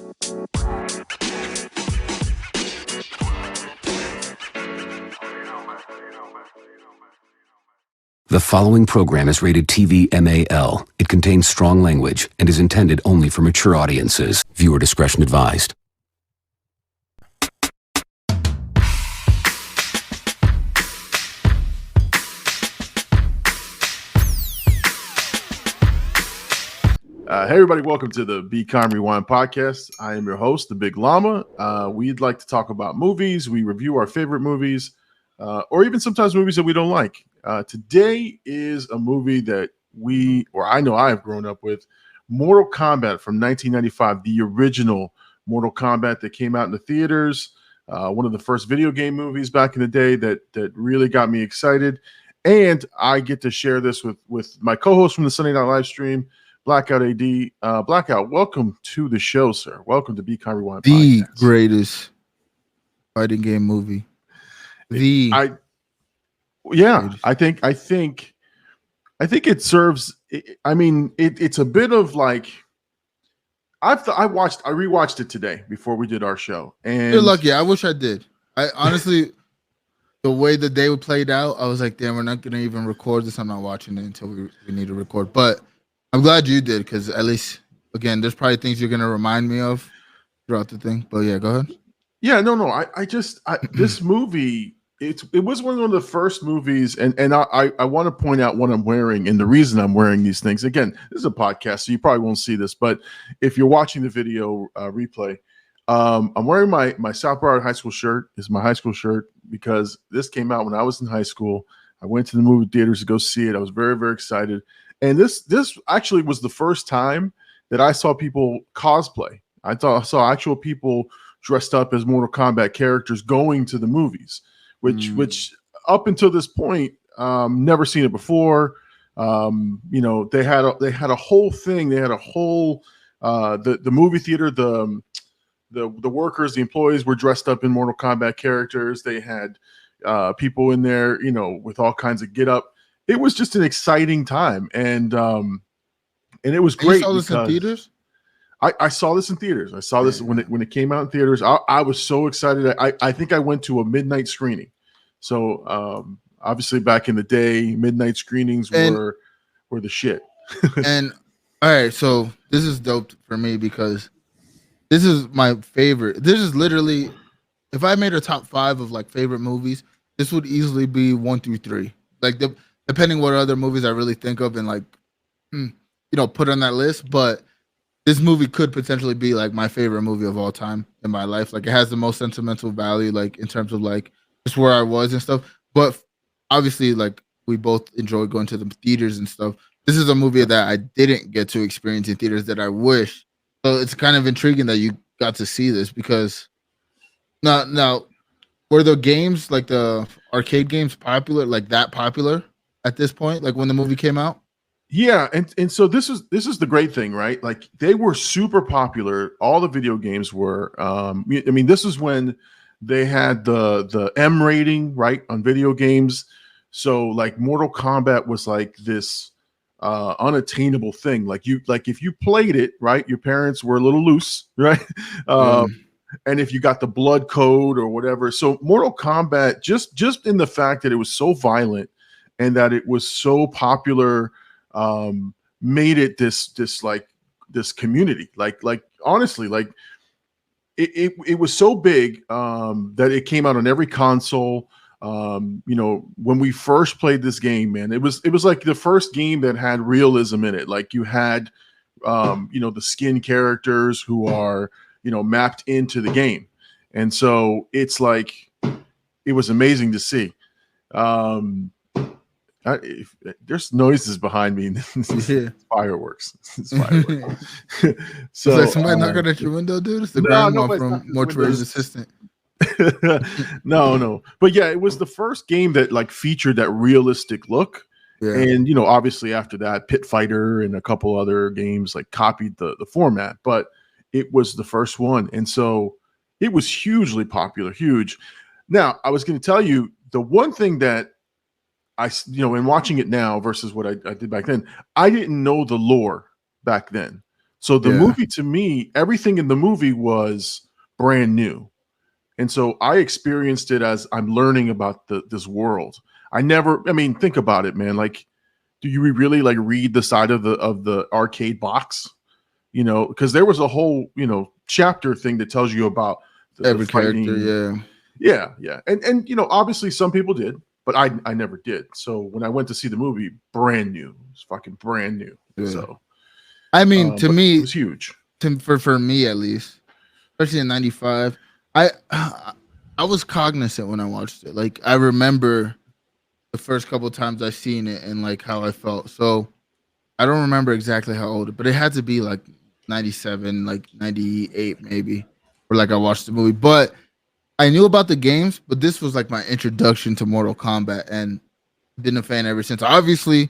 The following program is rated TV MAL. It contains strong language and is intended only for mature audiences. Viewer discretion advised. Hey everybody, welcome to the Be Calm Rewind podcast. I am your host, the Big Llama. We'd like to talk about movies. We review our favorite movies, or even sometimes movies that we don't like. Today is a movie that I know I have grown up with, Mortal Kombat from 1995, the original Mortal Kombat that came out in the theaters. One of the first video game movies back in the day that really got me excited. And I get to share this with my co-host from the Sunday Night Live stream, BLKOUT AD. BLKOUT, welcome to the show, sir. Welcome to Be Calm Rewind the podcast. Greatest fighting game movie. I think it serves. I mean, it's a bit of like I rewatched it today before we did our show. And you're lucky. I wish I did. I honestly, the way the day played out, I was like, damn, we're not gonna even record this. I'm not watching it until we need to record. But I'm glad you did, because at least, again, there's probably things you're gonna remind me of throughout the thing. But yeah, go ahead. Yeah, no. I this movie. It was one of the first movies, and I want to point out what I'm wearing and the reason I'm wearing these things. Again, this is a podcast, so you probably won't see this, but if you're watching the video replay, I'm wearing my South Broward High School shirt. It's my high school shirt because this came out when I was in high school. I went to the movie theaters to go see it. I was very, very excited. And this actually was the first time that I saw people cosplay. I saw actual people dressed up as Mortal Kombat characters going to the movies. Which up until this point, never seen it before. They had a whole thing. They had a whole the movie theater. The workers, the employees were dressed up in Mortal Kombat characters. They had people in there, with all kinds of get up. It was just an exciting time, and it was great. You saw this in theaters? I saw this in theaters. I saw this when it came out in theaters. I was so excited. I think I went to a midnight screening. So obviously back in the day, midnight screenings were the shit. And all right, so this is dope for me because this is my favorite. This is literally, if I made a top 5 of like favorite movies, this would easily be 1 through 3. Like depending what other movies I really think of and like put on that list, but this movie could potentially be like my favorite movie of all time in my life. Like it has the most sentimental value, like in terms of like just where I was and stuff. But obviously, like we both enjoy going to the theaters and stuff. This is a movie that I didn't get to experience in theaters that I wish. So it's kind of intriguing that you got to see this because now were the games, like the arcade games, popular, like that popular at this point, like when the movie came out? Yeah, and so this is the great thing, right? Like they were super popular. All the video games were. I mean, this is when they had the M rating, right, on video games. So like Mortal Kombat was like this unattainable thing. Like if you played it, right, your parents were a little loose, right? And if you got the blood code or whatever. So Mortal Kombat, just in the fact that it was so violent and that it was so popular, made it this community. Like honestly, like it was so big that it came out on every console. When we first played this game, man, it was like the first game that had realism in it. Like you had the skin characters who are mapped into the game, and so it's like it was amazing to see. There's noises behind me. Yeah. Fireworks. It's fireworks. So it's like somebody knocking at your window, dude. It's the grandma from Mortuary's assistant. No. But yeah, it was the first game that like featured that realistic look. Yeah. And obviously after that, Pit Fighter and a couple other games like copied the format, but it was the first one. And so it was hugely popular, huge. Now, I was going to tell you the one thing that in watching it now versus what I did back then, I didn't know the lore back then. So the movie, to me, everything in the movie was brand new. And so I experienced it as I'm learning about this world. I mean, think about it, man. Like, do you really like read the side of the arcade box? You know, because there was a whole, chapter thing that tells you about every character. Yeah. And obviously some people did, but I never did. So when I went to see the movie, brand new. It's fucking brand new. Yeah. So I mean, to me, it was huge. For me at least, especially in '95. I was cognizant when I watched it. Like, I remember the first couple of times I seen it and like how I felt. So I don't remember exactly how old, but it had to be like 97, like 98 maybe, or like I watched the movie. But I knew about the games, but this was like my introduction to Mortal Kombat, and been a fan ever since. Obviously,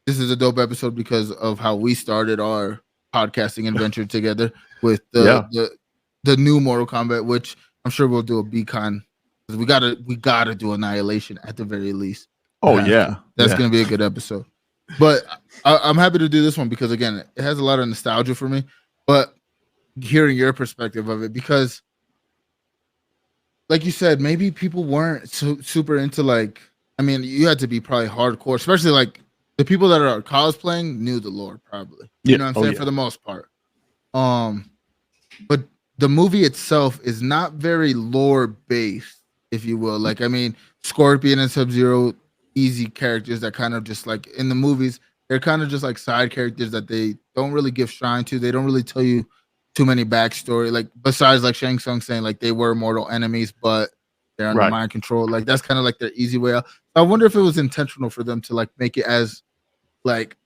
this is a dope episode because of how we started our podcasting adventure together with the new Mortal Kombat, which I'm sure we'll do a BCon. We gotta do Annihilation at the very least. Oh yeah, that's gonna be a good episode. But I'm happy to do this one because again, it has a lot of nostalgia for me. But hearing your perspective of it, because like you said, maybe people weren't super into like. I mean, you had to be probably hardcore, especially like the people that are cosplaying knew the lore probably. You know what I'm saying? For the most part. But the movie itself is not very lore based, if you will. Like, I mean, Scorpion and Sub-Zero, easy characters that kind of just like in the movies, they're kind of just like side characters that they don't really give shine to. They don't really tell you too many backstory. Like, besides like Shang Tsung saying like they were mortal enemies, but they're under mind control. Like, that's kind of like their easy way out. I wonder if it was intentional for them to like make it as like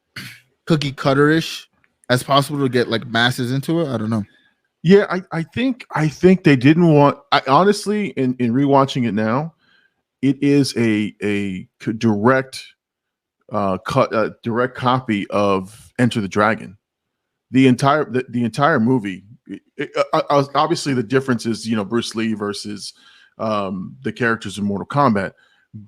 cookie cutter-ish as possible to get like masses into it. I don't know. Yeah, I think they didn't want. I honestly, in rewatching it now, it is a direct direct copy of Enter the Dragon. The entire movie. Obviously, the difference is Bruce Lee versus the characters in Mortal Kombat,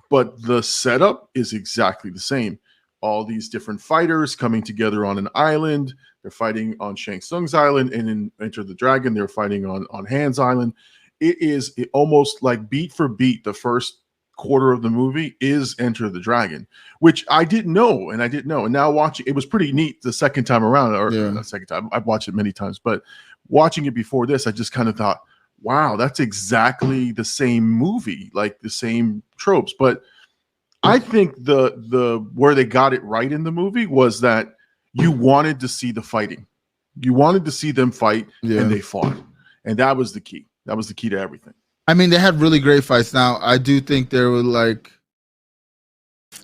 but the setup is exactly the same. All these different fighters coming together on an island. They're fighting on Shang Tsung's island, and in Enter the Dragon, they're fighting on Han's island. It almost like beat for beat. The first quarter of the movie is Enter the Dragon, which I didn't know, and now watching it was pretty neat the second time around, or not second time. I've watched it many times, but watching it before this, I just kind of thought, wow, that's exactly the same movie, like the same tropes. But I think the where they got it right in the movie was that you wanted to see the fighting. You wanted to see them fight, and they fought. And that was the key. That was the key to everything. I mean, they had really great fights. Now, I do think there were like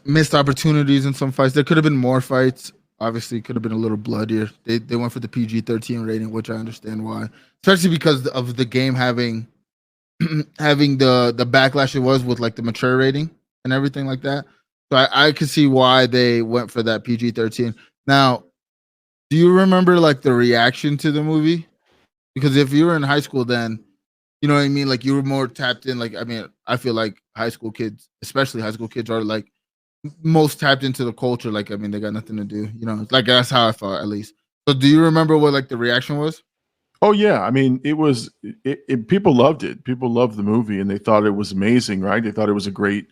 missed opportunities in some fights. There could have been more fights. Obviously, could have been a little bloodier. They went for the PG-13 rating, which I understand why. Especially because of the game having having the backlash it was with like the mature rating and everything like that. So I could see why they went for that PG-13. Now, do you remember like the reaction to the movie? Because if you were in high school then, you know what I mean? Like you were more tapped in. Like, I mean, I feel like high school kids, especially high school kids, are like most tapped into the culture. Like, I mean, they got nothing to do, like that's how I felt at least. So do you remember what like the reaction was? Oh yeah. I mean, people loved it. People loved the movie and they thought it was amazing, right? They thought it was a great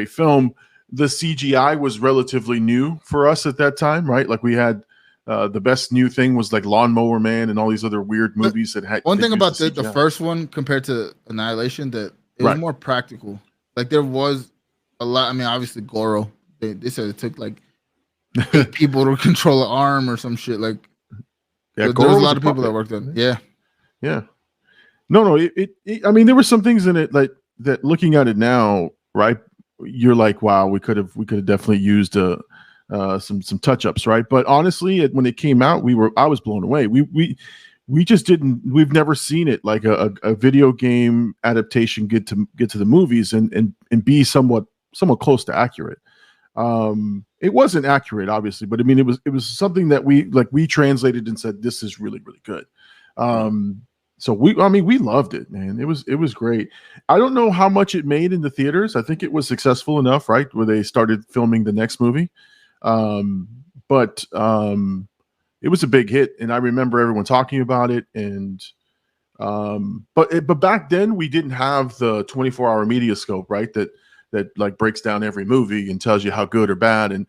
film. The CGI was relatively new for us at that time, right? Like we had the best new thing was like Lawnmower Man and all these other weird movies that had. One thing about the first one compared to Annihilation, that it was more practical. Like there was a lot. I mean, obviously Goro. They said it took like 8 people to control an arm or some shit. Like there was a lot of people that worked on it. Yeah. No. I mean, there were some things in it like that. Looking at it now, right? You're like, wow, we could have definitely used some touch-ups, right? But honestly, when it came out, I was blown away. We just didn't. We've never seen it like a video game adaptation get to the movies and be somewhat close to accurate. It wasn't accurate, obviously, but I mean, it was something that we translated and said this is really, really good. So we loved it, man. It was great. I don't know how much it made in the theaters. I think it was successful enough, right, where they started filming the next movie. But it was a big hit, and I remember everyone talking about it. And but back then we didn't have the 24-hour media scope, right? That like breaks down every movie and tells you how good or bad. And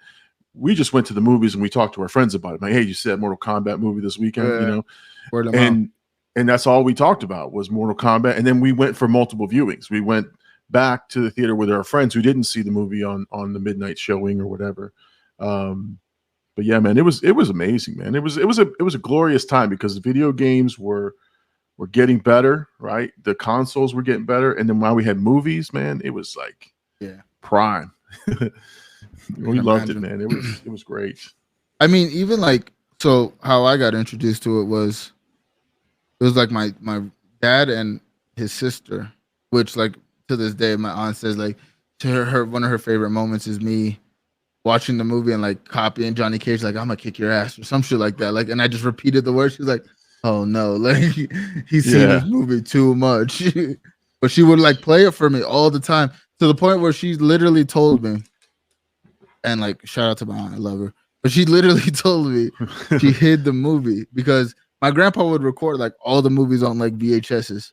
we just went to the movies and we talked to our friends about it. Like, hey, you see that Mortal Kombat movie this weekend? Yeah. You know, Word of mouth. and that's all we talked about was Mortal Kombat. And then we went for multiple viewings. We went back to the theater with our friends who didn't see the movie on the midnight showing or whatever. But yeah, man, it was amazing, man. It was a glorious time because the video games were getting better, right? The consoles were getting better, and then while we had movies, man, it was like prime. We loved it, man. It was great. I mean, even like, so how I got introduced to it was like my dad and his sister, which like to this day my aunt says like to her one of her favorite moments is me watching the movie and like copying Johnny Cage, like I'm gonna kick your ass or some shit like that. Like, and I just repeated the words. She's like, oh no, like he's seen this movie too much. But she would like play it for me all the time to the point where she literally told me, and like shout out to my aunt, I love her, but she literally told me she hid the movie because my grandpa would record like all the movies on like VHSs.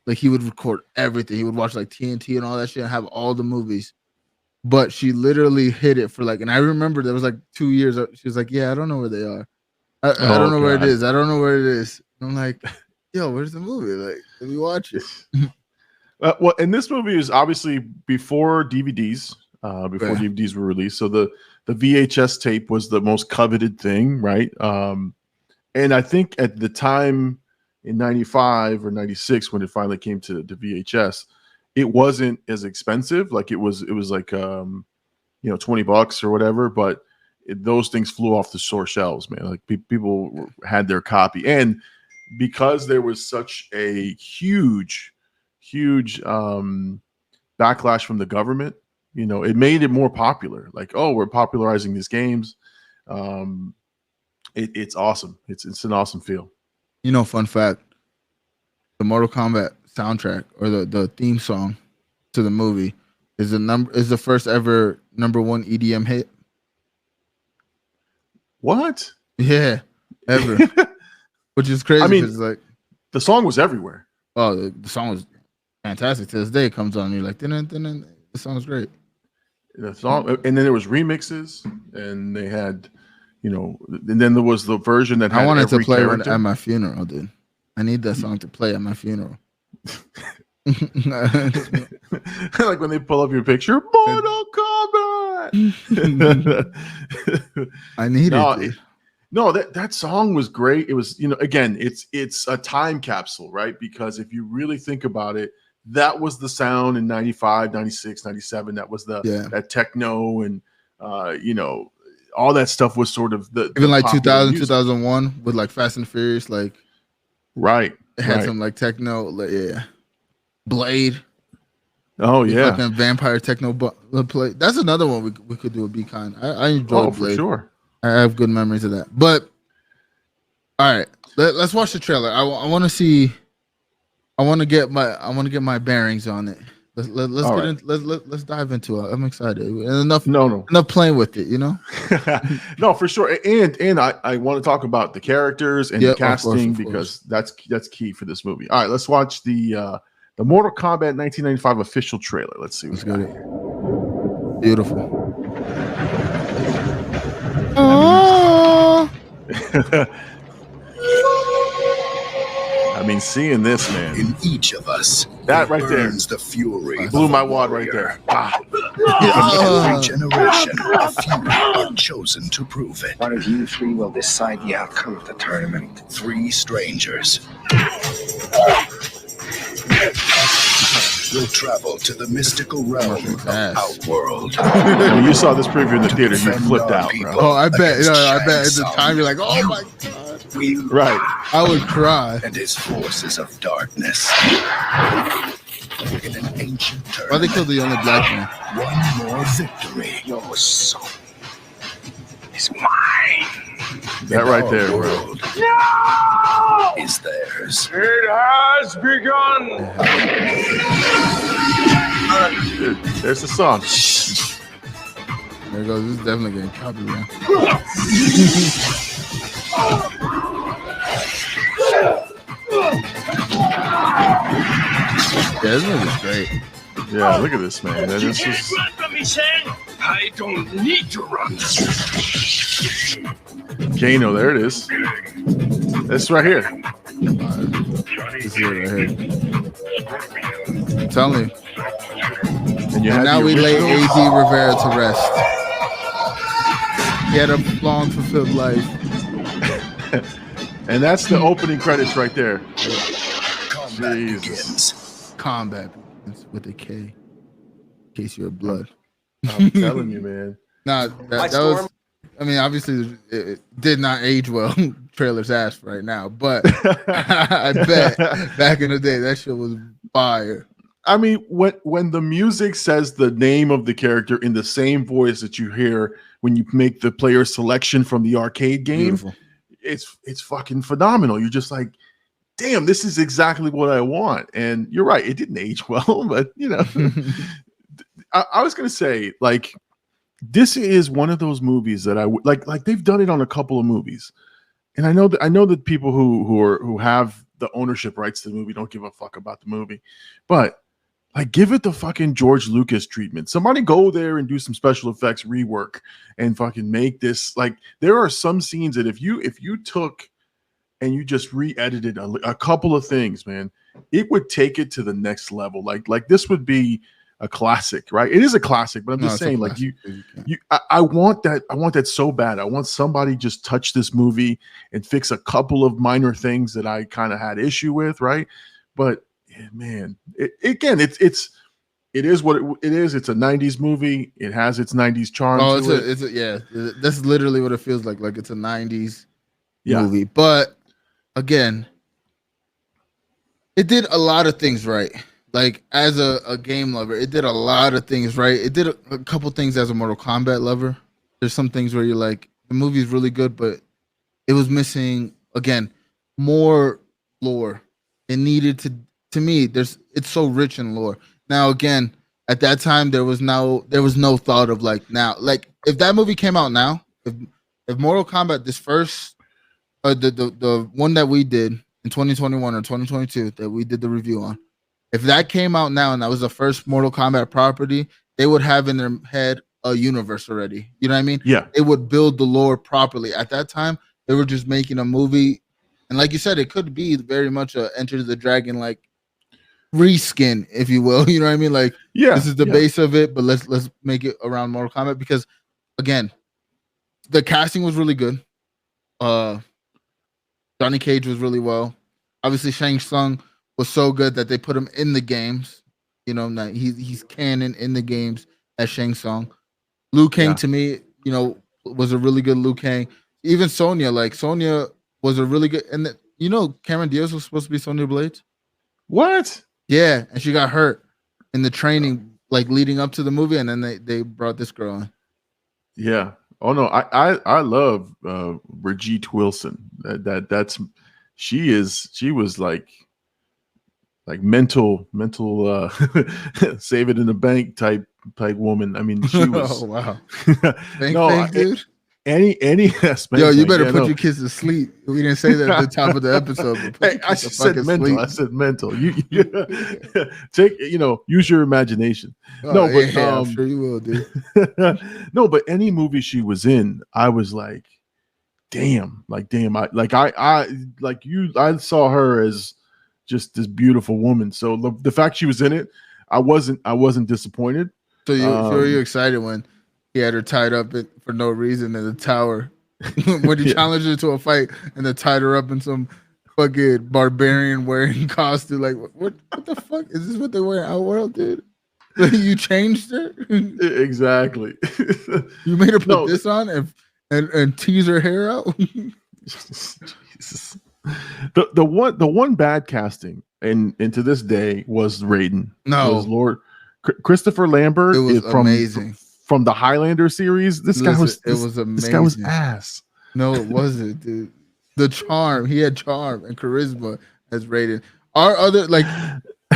Like he would record everything. He would watch like TNT and all that shit and have all the movies. But she literally hid it for like, and I remember there was like 2 years. She was like, yeah, I don't know where they are. I don't know where it is. I don't know where it is. And I'm like, yo, where's the movie? Like, let me watch it. Well, and this movie is obviously before DVDs, DVDs were released. So the VHS tape was the most coveted thing, right? And I think at the time in 95 or 96, when it finally came to VHS, it wasn't as expensive. Like it was like, $20 or whatever, but those things flew off the store shelves, man. Like people had their copy. And because there was such a huge backlash from the government, it made it more popular. Like, oh, we're popularizing these games. It's awesome. It's an awesome feel. Fun fact: the Mortal Kombat soundtrack or the theme song to the movie is the first ever #1 EDM hit. What? Yeah, ever. Which is crazy. I mean, like the song was everywhere. Oh, the song was fantastic. To this day, it comes on. And you're like, the song was great. The song, and then there was remixes, and they had, and then there was the version that had I wanted to play at my funeral, dude. I need that song to play at my funeral. Like when they pull up your picture, Mortal Kombat. I need it. No, that song was great. It was, again, it's a time capsule, right? Because if you really think about it, that was the sound in 95, 96, 97. That was that techno and all that stuff was sort of even like 2000, 2001 with like Fast and Furious, like right. It had some like techno, like, Blade. Oh yeah, fucking vampire techno play. That's another one we could do. A Be Kind. I enjoyed Blade. For sure. I have good memories of that. But all right, let's watch the trailer. I want to see. I want to get my bearings on it. Let's dive into it. I'm excited. Enough playing with it, No, for sure. And I want to talk about the characters and the casting because that's key for this movie. All right, let's watch the Mortal Kombat 1995 official trailer. Let's see. Let's get it. Beautiful. I mean, seeing this, man. In each of us, that right there, the fury blew my wad right there. Every generation, a few are chosen to prove it. One of you three will decide the outcome of the tournament. 3 strangers will travel to the mystical realm of Outworld. When you saw this preview in the theater, you flipped out, bro. Oh, I bet. I bet at the time you're like, oh my god. Right. I would cry. And his forces of darkness. In an ancient tournament. Why they killed the only black man? One more victory. Your soul is mine. That right there, bro. No! Is theirs. It has begun. Dude, there's the song. There it goes. This is definitely getting copyrighted. Yeah, this movie's great. Yeah, look at this, man. You This can't is run from me, Shang. I don't need to run. Kano. There it is. This right here. This is it right here. I'm telling you. And you And had now the we lay originals. AD Rivera to rest. He had a long fulfilled life. And that's the opening credits right there. Combat Jesus. begins. Combat begins with a K. In case you're blood. I'm telling you, man. Nah, that was. I mean, obviously, it did not age well. Trailer's ass right now, but I bet back in the day that shit was fire. I mean, when the music says the name of the character in the same voice that you hear when you make the player selection from the arcade game, Beautiful. it's fucking phenomenal. You're just like, damn, this is exactly what I want. And you're right, it didn't age well, but you know, I was gonna say, like, this is one of those movies that I would like they've done it on a couple of movies, and I know that people who have the ownership rights to the movie don't give a fuck about the movie, but like, give it the fucking George Lucas treatment. Somebody go there and do some special effects rework and fucking make this. Like, there are some scenes that if you took and you just re-edited a couple of things, man, it would take it to the next level. Like this would be a classic, right? It is a classic, but I'm just saying, like, I want that so bad. I want somebody just touch this movie and fix a couple of minor things that I kind of had issue with, right? But man, it is what it is. It's a 90s movie. It has its 90s charm. Oh, to that's literally what it feels like. Like it's a 90s Yeah. movie. But again, it did a lot of things right. Like, as a game lover, it did a lot of things right. It did a couple things as a Mortal Kombat lover. There's some things where you're like, the movie's really good, but it was missing, again, more lore. It needed to me, it's so rich in lore. Now, again, at that time, there was no thought of like, now, like, if that movie came out now, if Mortal Kombat, this first, the one that we did in 2021 or 2022 that we did the review on, if that came out now and that was the first Mortal Kombat property, they would have in their head a universe already. You know what I mean? Yeah. It would build the lore properly. At that time, they were just making a movie. And like you said, it could be very much a Enter the Dragon like reskin, if you will. You know what I mean? Like, Yeah, this is the base of it, but let's make it around Mortal Kombat, because again, the casting was really good. Johnny Cage was really well. Obviously, Shang Tsung was so good that they put him in the games. You know, that he's canon in the games as Shang Tsung. Liu Kang, to me, you know, was a really good Liu Kang. Even Sonya was a really good, and you know, Cameron Diaz was supposed to be Sonya Blade. What? Yeah, and she got hurt in the training, like leading up to the movie, and then they brought this girl in. Yeah. Oh no, I love Bridgette Wilson. She was like mental save it in the bank type woman. I mean, she was. Oh wow. No, Dude. any Yo, you better put your kids to sleep. We didn't say that at the top of the episode. Hey, I said mental. Sleep. I said mental. You take, use your imagination. Oh, no, but yeah, I'm sure you will, dude. No, but any movie she was in, I was like, damn. I saw her as just this beautiful woman. So the fact she was in it, I wasn't disappointed. So you're excited when he had her tied up for no reason in the tower when he challenged her to a fight and then tied her up in some fucking barbarian wearing costume. Like, what the fuck? Is this what they wear in Outworld, dude? You changed her? Exactly. You made her put this on and tease her hair out? Jesus. The one bad casting and to this day was Raiden. No. It was Lord Christopher Lambert. It was amazing. From the Highlander series. It was amazing. This guy was ass. No, it wasn't, dude. The charm. He had charm and charisma as Raiden. Our other, like,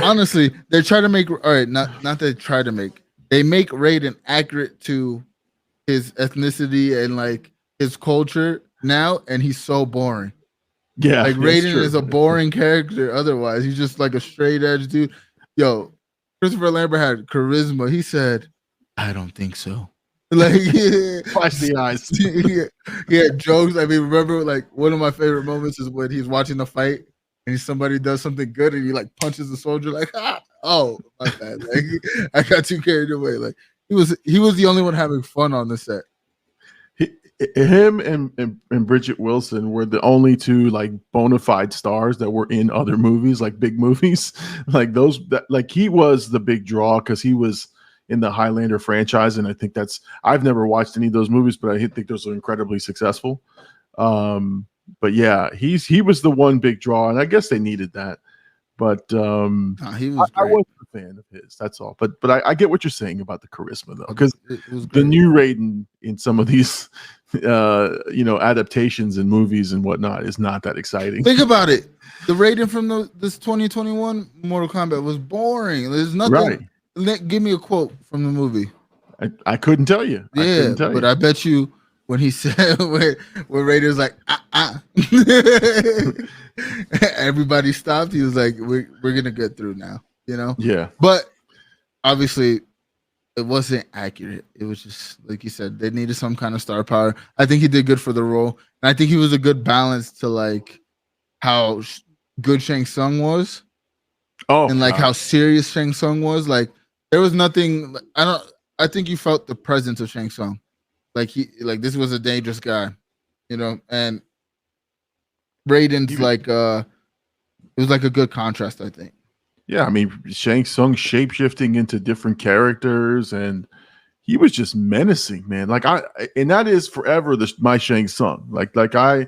honestly, they try to make, all right, not they try to make, they make Raiden accurate to his ethnicity and like his culture now, and he's so boring. Yeah, Like that's Raiden true. is a boring character. Otherwise, he's just like a straight edge dude. Yo, Christopher Lambert had charisma. He said, "I don't think so." Like, Flash the eyes. he had jokes. I mean, remember, like one of my favorite moments is when he's watching the fight and somebody does something good and he like punches the soldier. Like, oh, my bad. Like, I got too carried away. Like, he was the only one having fun on the set. Him and Bridgette Wilson were the only two like bona fide stars that were in other movies, like big movies, like those. Like he was the big draw because he was in the Highlander franchise, and I think I've never watched any of those movies, but I think those are incredibly successful. But yeah, he was the one big draw, and I guess they needed that. But he was I wasn't a fan of his. That's all. But I get what you're saying about the charisma though, because the new Raiden in some of these adaptations and movies and whatnot is not that exciting. Think about it. The Raiden from this 2021 Mortal Kombat was boring. There's nothing. Right. Give me a quote from the movie. I couldn't tell you. Yeah, but I bet you when he said when Raiden's like everybody stopped. He was like, "We're gonna get through now," you know. Yeah. But obviously, it wasn't accurate. It was just like you said. They needed some kind of star power. I think he did good for the role, and I think he was a good balance to like how good Shang Tsung was, and like how serious Shang Tsung was. Like there was nothing. I think you felt the presence of Shang Tsung. Like this was a dangerous guy, you know, and Raiden's it was like a good contrast, I think. Yeah, I mean Shang Tsung shapeshifting into different characters, and he was just menacing, man. Like and that is forever my Shang Tsung. Like I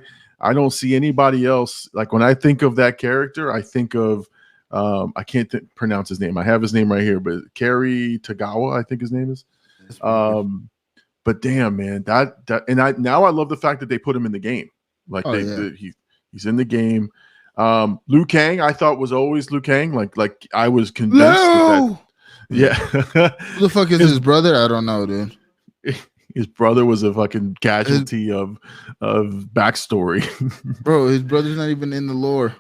don't see anybody else. Like when I think of that character, I think of I can't pronounce his name. I have his name right here, but Tagawa, I think his name is. But damn, man, now I love the fact that they put him in the game. Like he's in the game. Liu Kang, I thought was always Liu Kang. Like I was convinced. Yeah. Who the fuck is his brother? I don't know, dude. His brother was a fucking casualty of backstory. Bro, his brother's not even in the lore.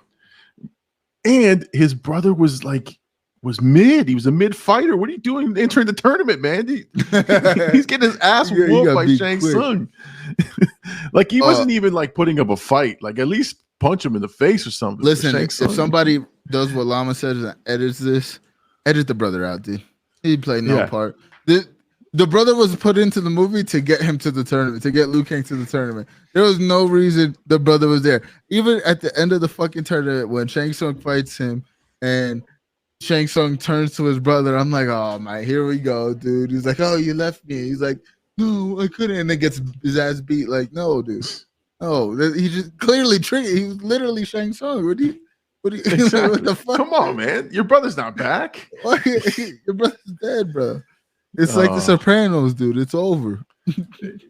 And his brother was mid. He was a mid fighter. What are you doing entering the tournament, man? He's getting his ass whooped by Shang Tsung. Like he wasn't even like putting up a fight. Like at least punch him in the face or something. Listen, if somebody does what Llama says and edits this, edit the brother out, dude. He played no part. The brother was put into the movie to get him to the tournament, to get Liu Kang to the tournament. There was no reason the brother was there. Even at the end of the fucking tournament, when Shang Tsung fights him and Shang Tsung turns to his brother, I'm like, oh my, here we go, dude. He's like, oh, you left me. He's like, no, I couldn't. And then gets his ass beat. Like, no, dude. Oh, he just clearly tricked. He was literally Shang Tsung. What the fuck? Come on, man. Your brother's not back. Your brother's dead, bro. It's like The Sopranos, dude. It's over.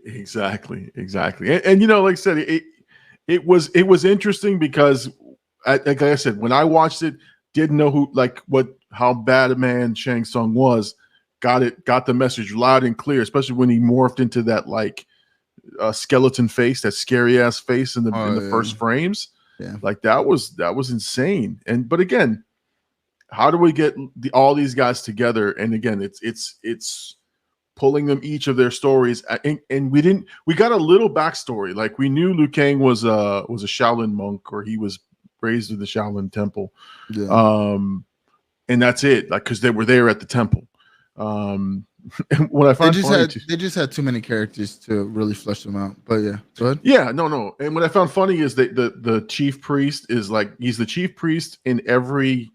Exactly. And you know, like I said, it was interesting because, like I said, when I watched it, didn't know how bad a man Shang Tsung was. Got the message loud and clear, especially when he morphed into that skeleton face, that scary ass face in the first frames. Yeah, like that was insane. But again, how do we get all these guys together? And again, it's pulling them each of their stories, and we got a little backstory. Like we knew Liu Kang was a Shaolin monk, or he was raised in the Shaolin temple. Yeah. And that's it. Like because they were there at the temple. And what I found they just had too many characters to really flesh them out. But yeah, go ahead. Yeah, no. And what I found funny is that the chief priest is he's the chief priest in every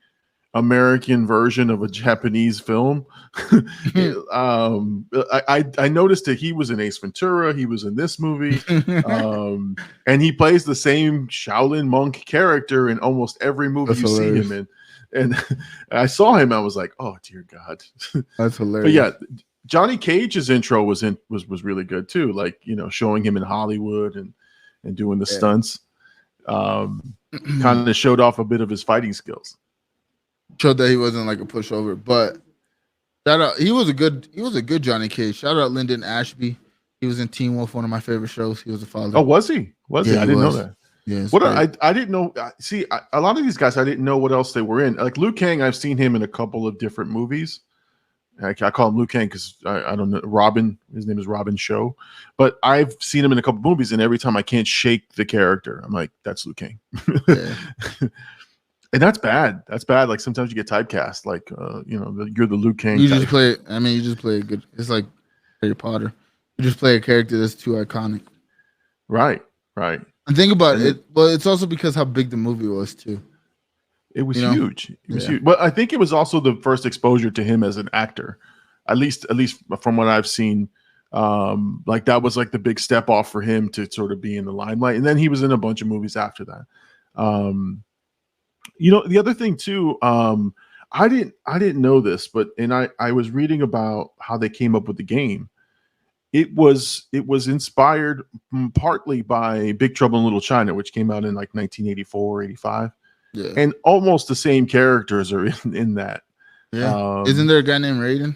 American version of a Japanese film. I noticed that he was in Ace Ventura. He was in this movie, and he plays the same Shaolin monk character in almost every movie see him in. And I saw him. I was like, "Oh dear God, that's hilarious." But yeah, Johnny Cage's intro was really good too. Like showing him in Hollywood and doing the stunts. Kind of showed off a bit of his fighting skills. Showed that he wasn't like a pushover, but shout out, he was a good Johnny Cage. Shout out Linden, Ashby. He was in Teen Wolf, one of my favorite shows. He was a father. Oh, was he? Was he? Yeah, I he didn't know was. that. Yeah, What I didn't know. See, a lot of these guys, I didn't know what else they were in. Like Liu Kang, I've seen him in a couple of different movies. I call him Liu Kang because I don't know Robin. His name is Robin Shou, but I've seen him in a couple movies, and every time I can't shake the character, I'm like, that's Liu Kang, Yeah. and that's bad. That's bad. Like sometimes you get typecast, like you're the Liu Kang. You type. just play. I mean, you just play a good. It's like Harry Potter. You just play a character that's too iconic. Right. And think about it. Well, it's also because how big the movie was too. It was You know? huge. It was huge. But I think it was also the first exposure to him as an actor. At least from what I've seen. Like that was like the big step off for him to sort of be in the limelight. And then he was in a bunch of movies after that. The other thing too, I didn't know this, but I was reading about how they came up with the game. It was inspired partly by Big Trouble in Little China, which came out in like 1984, 85. Yeah. And almost the same characters are in that. Yeah. Isn't there a guy named Raiden?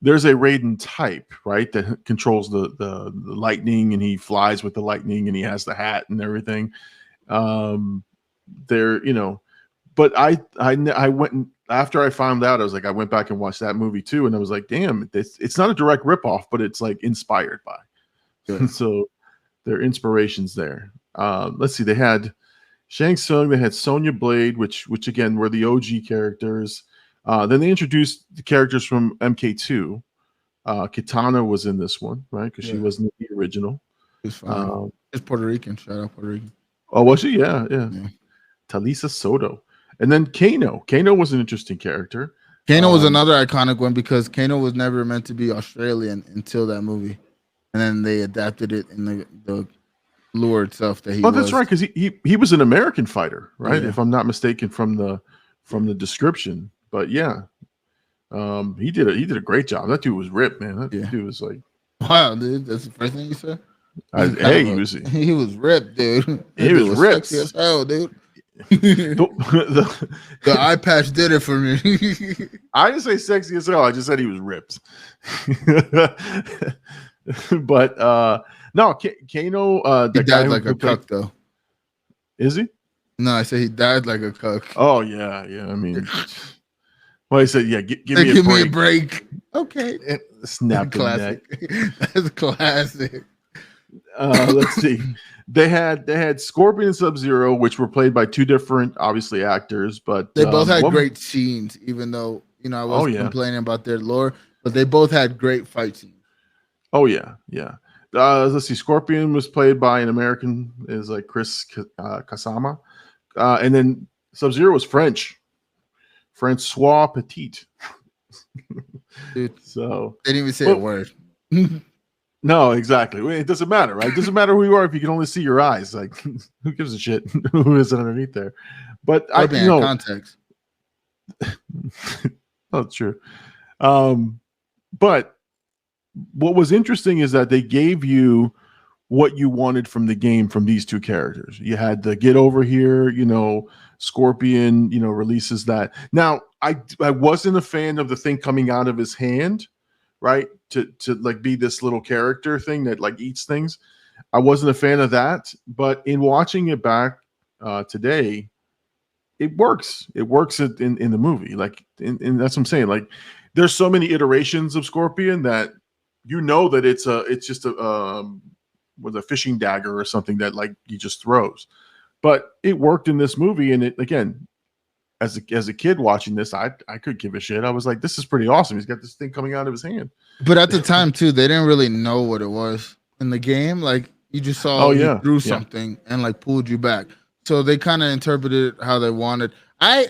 There's a Raiden type, right, that controls the lightning, and he flies with the lightning, and he has the hat and everything. But I went and after I found out, I went back and watched that movie too, and I was like, damn, it's not a direct ripoff, but it's like inspired by. Yeah. So there are inspirations there. Let's see, they had Shang Tsung, they had Sonya Blade, which again were the OG characters. Then they introduced the characters from MK2. Kitana was in this one, right? Because she wasn't the original. It's fine. It's Puerto Rican. Shout out Puerto Rican. Oh, was she? Yeah. Talisa Soto. And then Kano. Kano was an interesting character. Kano was another iconic one because Kano was never meant to be Australian until that movie. And then they adapted it in the lore itself that he was. Oh, that's right, because he was an American fighter, right? Yeah. If I'm not mistaken from the description. But yeah. He did a great job. That dude was ripped, man. That dude was like, wow, dude. That's the first thing you said. He was ripped, dude. He was ripped sexy as hell, dude. The eye patch did it for me. I didn't say sexy as hell. I just said he was ripped. But no, Kano. He died like a cuck, though. Is he? No, I said he died like a cuck. Oh yeah. I mean. Well, he said, "Yeah, give me a break." Okay, snap classic. That's classic. Let's see. They had Scorpion and Sub-Zero, which were played by two different, obviously, actors, but they both had great scenes. Even though I wasn't complaining about their lore, but they both had great fight scenes. Oh yeah. Let's see. Scorpion was played by an American, is like Chris Kasama, and then Sub-Zero was French. Francois Petit. Dude, so they didn't even say a word. No, exactly. It doesn't matter, right? It doesn't matter who you are if you can only see your eyes. Like, who gives a shit who is underneath there? But context. That's true. But what was interesting is that they gave you what you wanted from the game from these two characters. You had the get over here, Scorpion, releases that. Now, I wasn't a fan of the thing coming out of his hand, right? To like be this little character thing that like eats things. I wasn't a fan of that, but in watching it back today, it works. It works in the movie. Like, and that's what I'm saying. Like, there's so many iterations of Scorpion that that it's just with a fishing dagger or something that like he just throws. But it worked in this movie, and it again, as a kid watching this, I could give a shit. I was like, this is pretty awesome. He's got this thing coming out of his hand. But at the time too, they didn't really know what it was in the game. Like you just saw he threw something and like pulled you back. So they kind of interpreted it how they wanted. I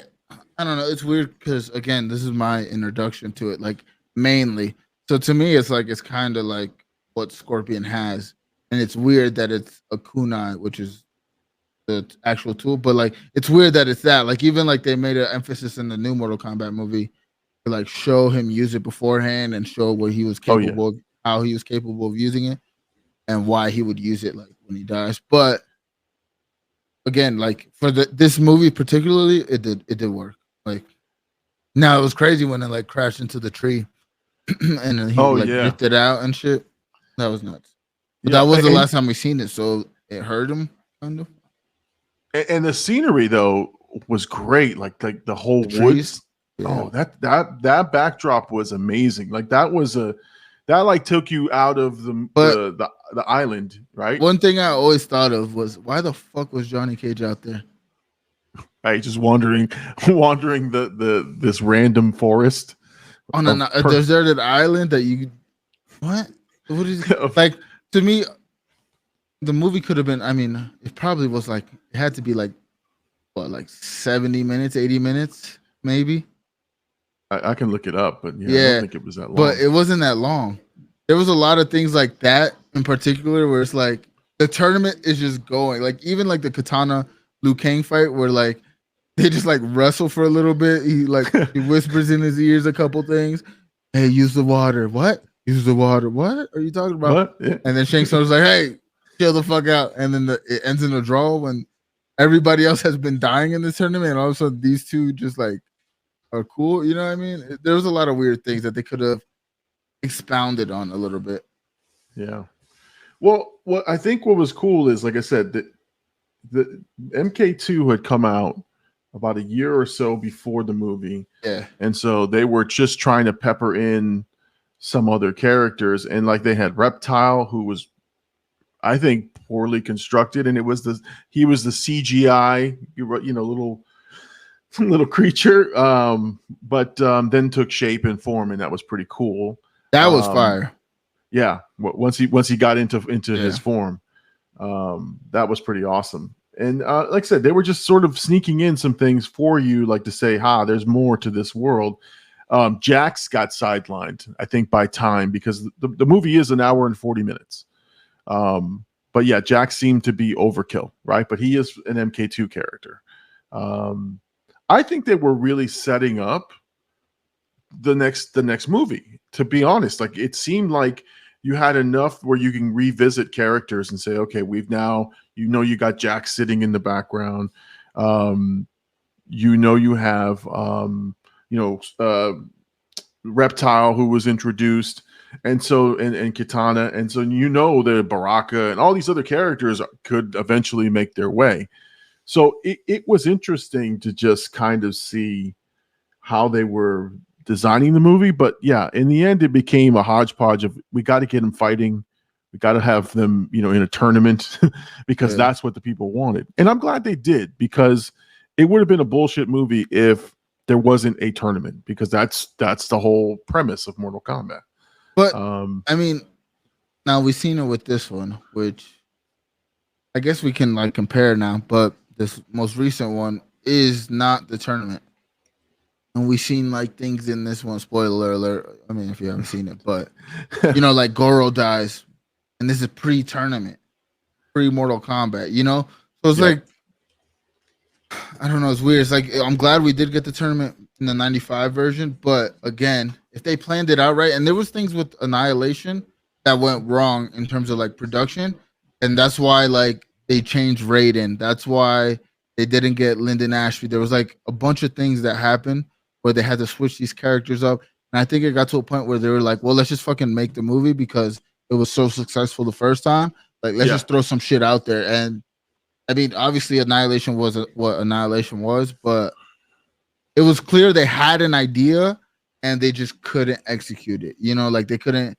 don't know. It's weird because again, this is my introduction to it, like mainly. So to me, it's kind of like what Scorpion has, and it's weird that it's a kunai, which is the actual tool, but like it's weird that it's that. Like even like they made an emphasis in the new Mortal Kombat movie to like show him use it beforehand and show what he was capable of, how he was capable of using it, and why he would use it like when he dies. But again, like for this movie particularly, it did work. Like now it was crazy when it like crashed into the tree and then he drifted out and shit. That was nuts. But Yeah, that was the and- last time we seen it, so it hurt him kind of. And the scenery though was great, like the whole The trees? woods. Yeah. Oh, that backdrop was amazing. Like that like took you out of the island, right? One thing I always thought of was why the fuck was Johnny Cage out there? Right, just wandering this random forest On of a deserted island that you what? What is like to me? The movie could have been. I mean, it probably was like it had to be like what, like 70 minutes, 80 minutes, maybe. I can look it up, but I don't think it was that long. But it wasn't that long. There was a lot of things like that in particular where it's like the tournament is just going. Like even like the Katana Liu Kang fight where like they just like wrestle for a little bit. He whispers in his ears a couple things. Hey, use the water. What? Use the water. What are you talking about? Yeah. And then Shang Tsung's like, hey, chill the fuck out. And then it ends in a draw when everybody else has been dying in this tournament. And all of a sudden these two just like are cool. You know what I mean? There was a lot of weird things that they could have expounded on a little bit. Yeah. Well, what I think what was cool is, like I said, that the MK2 had come out about a year or so before the movie. Yeah. And so they were just trying to pepper in some other characters. And like they had Reptile, who was, I think, poorly constructed. And he was the CGI, little creature. But then took shape and form, and that was pretty cool. That was fire. Yeah. Once he got into his form, that was pretty awesome. And like I said, they were just sort of sneaking in some things for you, like to say, there's more to this world. Jax got sidelined, I think, by time because the movie is an hour and 40 minutes. But yeah, Jax seemed to be overkill, right? But he is an MK2 character. I think they were really setting up the next movie, to be honest. Like it seemed like you had enough where you can revisit characters and say, okay, we've now, you got Jack sitting in the background. You have, Reptile, who was introduced, and so, and Kitana. And so, the Baraka and all these other characters could eventually make their way. So it was interesting to just kind of see how they were designing the movie. But yeah, in the end, it became a hodgepodge of, we got to get them fighting. We got to have them, in a tournament because that's what the people wanted. And I'm glad they did, because it would have been a bullshit movie if there wasn't a tournament, because that's the whole premise of Mortal Kombat. But I mean, now we've seen it with this one, which I guess we can like compare now, but this most recent one is not the tournament. And we've seen like things in this one, spoiler alert. I mean, if you haven't seen it, but like Goro dies, and this is pre-tournament, pre-Mortal Kombat, So it's like, I don't know, it's weird. It's like, I'm glad we did get the tournament in the 95 version, but again, if they planned it out right, and there was things with Annihilation that went wrong in terms of like production, and that's why like they changed Raiden. That's why they didn't get Linden Ashby. There was like a bunch of things that happened where they had to switch these characters up. And I think it got to a point where they were like, well, let's just fucking make the movie because it was so successful the first time. Like, let's just throw some shit out there. And I mean, obviously Annihilation was what Annihilation was, but it was clear they had an idea and they just couldn't execute it. Like they couldn't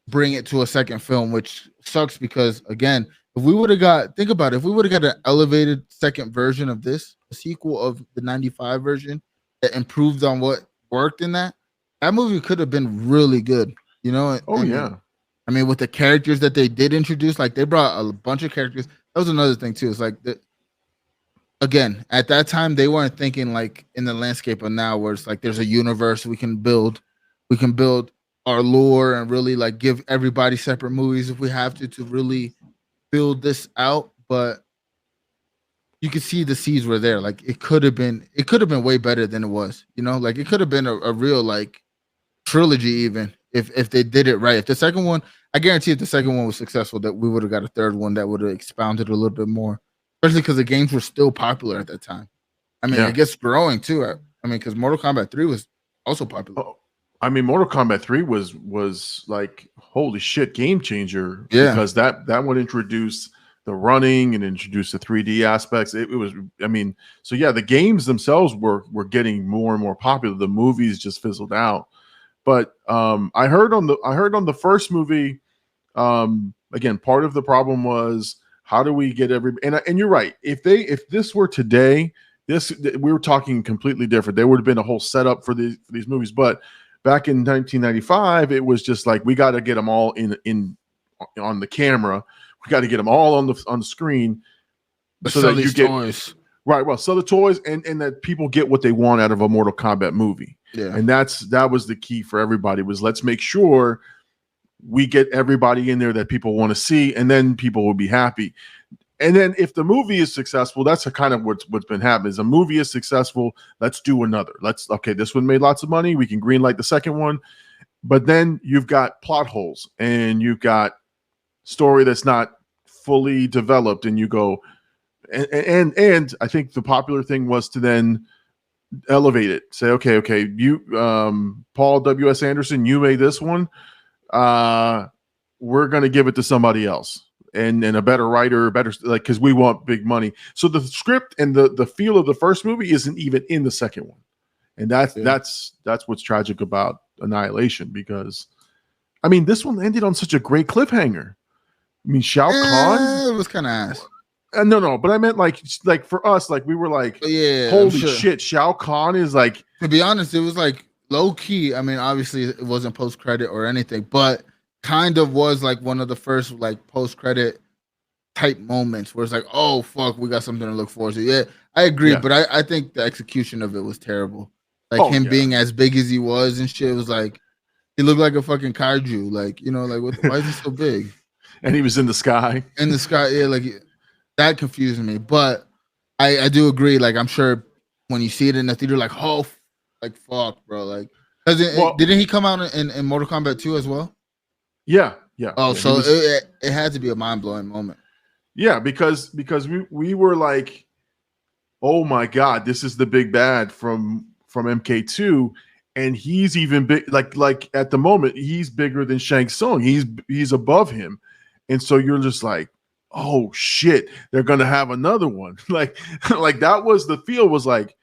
bring it to a second film, which sucks because, again, if we would have got, think about it, if we would have got an elevated second version of this, a sequel of the 95 version that improved on what worked in that movie could have been really good, I mean, with the characters that they did introduce, like they brought a bunch of characters. That was another thing too. It's like, again, at that time, they weren't thinking like in the landscape of now where it's like, there's a universe we can build our lore and really like give everybody separate movies if we have to really build this out. But you could see the seeds were there. Like it could have been way better than it was, like it could have been a real like trilogy even if they did it right. If the second one, I guarantee if the second one was successful, that we would have got a third one that would have expounded a little bit more, especially because the games were still popular at that time. I mean, I guess growing too. I mean, because Mortal Kombat 3 was also popular. I mean, Mortal Kombat 3 was like holy shit, game changer. Yeah. Because that one introduced the running and introduced the 3D aspects. It was, I mean, so yeah, the games themselves were getting more and more popular. The movies just fizzled out. But I heard on the first movie, again, part of the problem was how do we get and you're right. If this were today, we were talking completely different. There would have been a whole setup for these movies. But back in 1995, it was just like we got to get them all in on the camera. We got to get them all on the screen, so that you get toys. Right. Well, sell the toys and that people get what they want out of a Mortal Kombat movie. Yeah. And that was the key for everybody was let's make sure we get everybody in there that people want to see, and then people will be happy. And then if the movie is successful, that's kind of what's been happening. Is a movie is successful, let's do another. Okay, this one made lots of money. We can greenlight the second one. But then you've got plot holes and you've got story that's not fully developed, and you go and I think the popular thing was to then elevate it. Say, okay, you Paul W.S. Anderson, you made this one. We're gonna give it to somebody else. And a better writer, like because we want big money. So the script and the feel of the first movie isn't even in the second one. And that's what's tragic about Annihilation, because I mean this one ended on such a great cliffhanger. I mean, Shao Kahn. It was kind of ass. No, but I meant like for us, like we were like, yeah, holy shit, Shao Kahn is like. To be honest, it was like low key. I mean, obviously it wasn't post credit or anything, but kind of was like one of the first like post credit type moments where it's like, oh fuck, we got something to look forward to. Yeah, I agree, but I think the execution of it was terrible. Like him being as big as he was and shit, it was like he looked like a fucking kaiju. Like, you know, like why is he so big? And he was in the sky. In the sky, yeah, like that confused me. But I do agree. Like, I'm sure when you see it in the theater, like, oh, like fuck, bro. Like, didn't he come out in Mortal Kombat 2 as well? Yeah. Oh, so it had to be a mind blowing moment. Yeah, because we were like, oh my god, this is the big bad from MK2, and he's even big. Like at the moment, he's bigger than Shang Tsung. He's above him. And so you're just like, oh shit, they're gonna have another one. like that was the feel was like,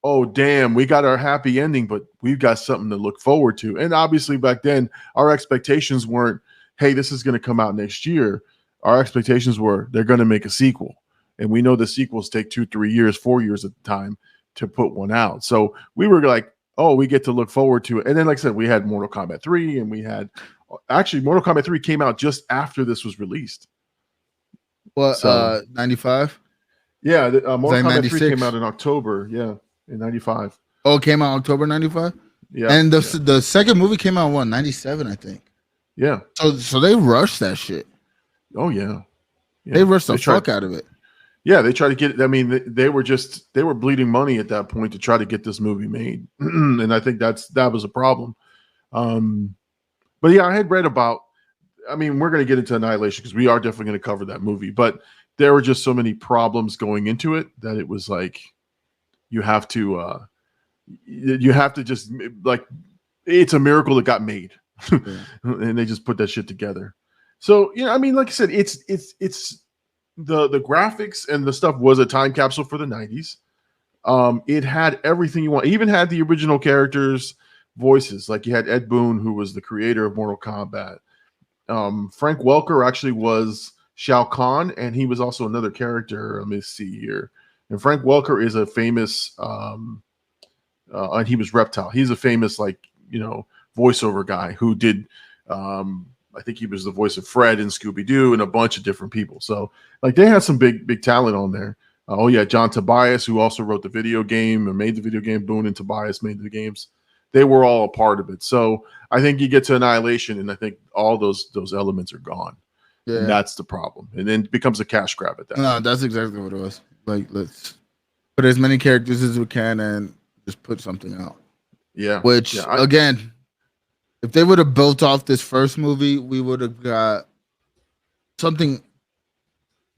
oh damn, we got our happy ending, but we've got something to look forward to. And obviously back then, our expectations weren't, hey, this is gonna come out next year. Our expectations were they're gonna make a sequel. And we know the sequels take 2, 3 years, 4 years at the time to put one out. So we were like, oh, we get to look forward to it. And then, like I said, we had Mortal Kombat 3, and we had actually Mortal Kombat 3 came out just after this was released. What, 95? Yeah, Mortal Kombat 3 came 96? out in October, in 95. Oh, it came out October 95? Yeah. And the second movie came out, 97, I think. Yeah. So they rushed that shit. Oh, yeah. They rushed the fuck out of it. Yeah, they tried to get it. I mean, they were bleeding money at that point to try to get this movie made. And I think that was a problem. But yeah, I had read about, I mean, we're going to get into Annihilation because we are definitely going to cover that movie, but there were just so many problems going into it that it was like, you have to just like, it's a miracle it got made. And they just put that shit together. So, I mean, like I said, it's the graphics and the stuff was a time capsule for the 90s. It had everything you want. It even had the original characters' voices. Like you had Ed Boon, who was the creator of Mortal Kombat. Frank Welker actually was Shao Kahn, and he was also another character. Let me see here. And Frank Welker is a famous, and he was Reptile. He's a famous, voiceover guy who did, I think he was the voice of Fred in Scooby-Doo and a bunch of different people. So, like, they had some big talent on there. John Tobias, who also wrote the video game or made the video game. Boone and Tobias made the games. They were all a part of it. So I think you get to Annihilation, and I think all those elements are gone. Yeah. And that's the problem. And then it becomes a cash grab at that No, point. that's exactly what it was. Like, let's put as many characters as we can and just put something out. Yeah. Which, again, if they would have built off this first movie, we would have got something